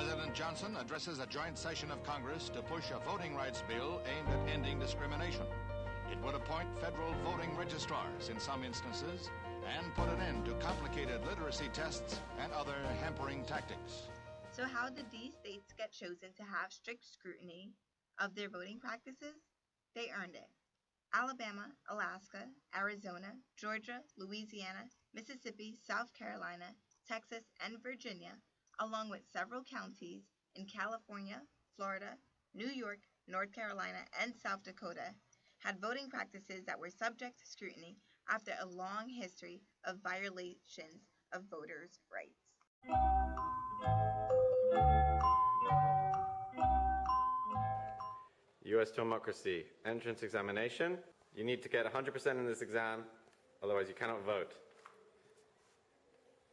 President Johnson addresses a joint session of Congress to push a voting rights bill aimed at ending discrimination. It would appoint federal voting registrars in some instances and put an end to complicated literacy tests and other hampering tactics. So how did these states get chosen to have strict scrutiny of their voting practices? They earned it. Alabama, Alaska, Arizona, Georgia, Louisiana, Mississippi, South Carolina, Texas, and Virginia, along with several counties in California, Florida, New York, North Carolina, and South Dakota, had voting practices that were subject to scrutiny after a long history of violations of voters' rights. U.S. democracy, entrance examination. You need to get 100% in this exam, otherwise you cannot vote.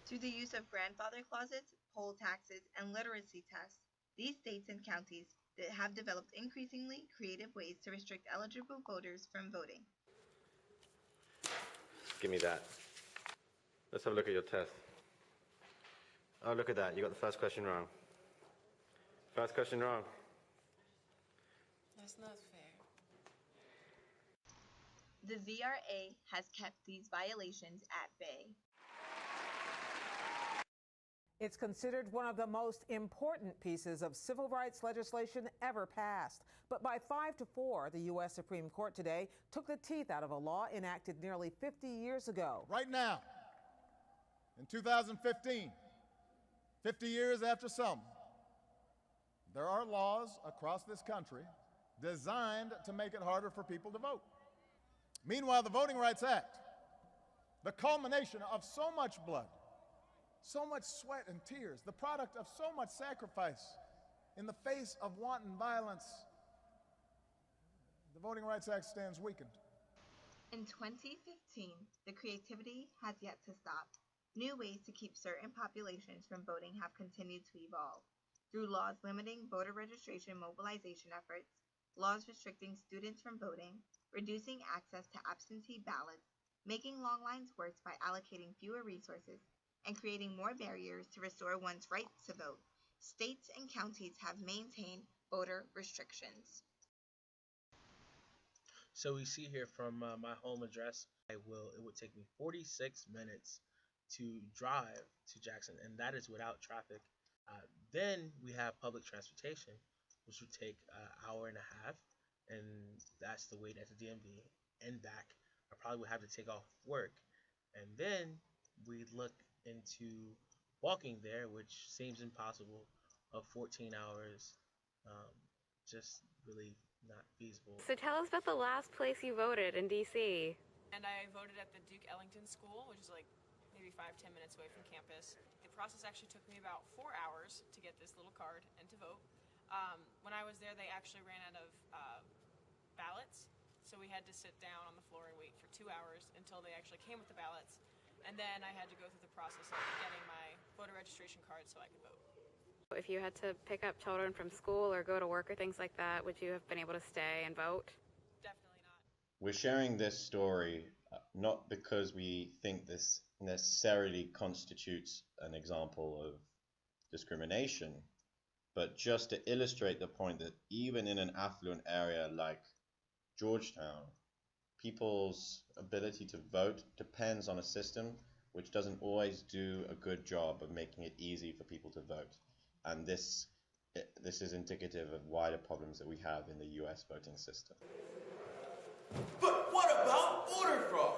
Through the use of grandfather clauses, poll taxes, and literacy tests, these states and counties have developed increasingly creative ways to restrict eligible voters from voting. Give me that. Let's have a look at your test. Oh, look at that. You got the first question wrong. First question wrong. That's not fair. The VRA has kept these violations at bay. It's considered one of the most important pieces of civil rights legislation ever passed. But by 5-4, the U.S. Supreme Court today took the teeth out of a law enacted nearly 50 years ago. Right now, in 2015, 50 years after Selma, there are laws across this country designed to make it harder for people to vote. Meanwhile, the Voting Rights Act, the culmination of so much blood, so much sweat and tears, the product of so much sacrifice in the face of wanton violence, the Voting Rights Act stands weakened. In 2015, the creativity has yet to stop. New ways to keep certain populations from voting have continued to evolve. Through laws limiting voter registration mobilization efforts, laws restricting students from voting, reducing access to absentee ballots, making long lines worse by allocating fewer resources, and creating more barriers to restore one's right to vote, states and counties have maintained voter restrictions. So we see here from my home address, it would take me 46 minutes to drive to Jackson, and that is without traffic. Then we have public transportation, which would take an hour and a half, and that's the wait at the DMV and back. I probably would have to take off work, and then we look into walking there, which seems impossible, of 14 hours, just really not feasible. So tell us about the last place you voted in DC. And I voted at the Duke Ellington School, which is like maybe 5-10 minutes away from campus. The process actually took me about 4 hours to get this little card and to vote. When I was there, they actually ran out of ballots, so we had to sit down on the floor and wait for 2 hours until they actually came with the ballots. And then I had to go through the process of getting my voter registration card so I could vote. If you had to pick up children from school or go to work or things like that, would you have been able to stay and vote? Definitely not. We're sharing this story not because we think this necessarily constitutes an example of discrimination, but just to illustrate the point that even in an affluent area like Georgetown, people's ability to vote depends on a system which doesn't always do a good job of making it easy for people to vote. And this is indicative of wider problems that we have in the US voting system. But what about voter fraud?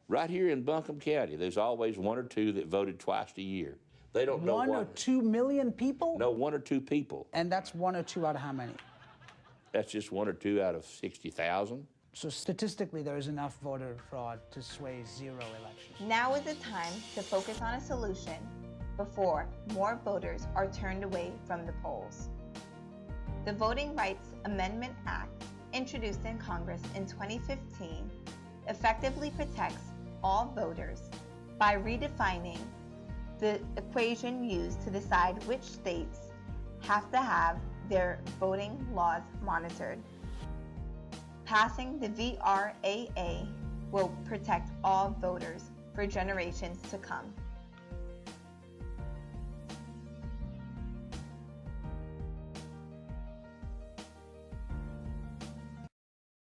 Right here in Buncombe County, there's always one or two that voted twice a year. They don't know what. 1 or 2 million people? No, 1 or 2 people. And that's 1 or 2 out of how many? That's just 1 or 2 out of 60,000. So statistically, there is enough voter fraud to sway 0 elections. Now is the time to focus on a solution before more voters are turned away from the polls. The Voting Rights Amendment Act, introduced in Congress in 2015, effectively protects all voters by redefining the equation used to decide which states have to have their voting laws monitored. Passing the VRAA will protect all voters for generations to come.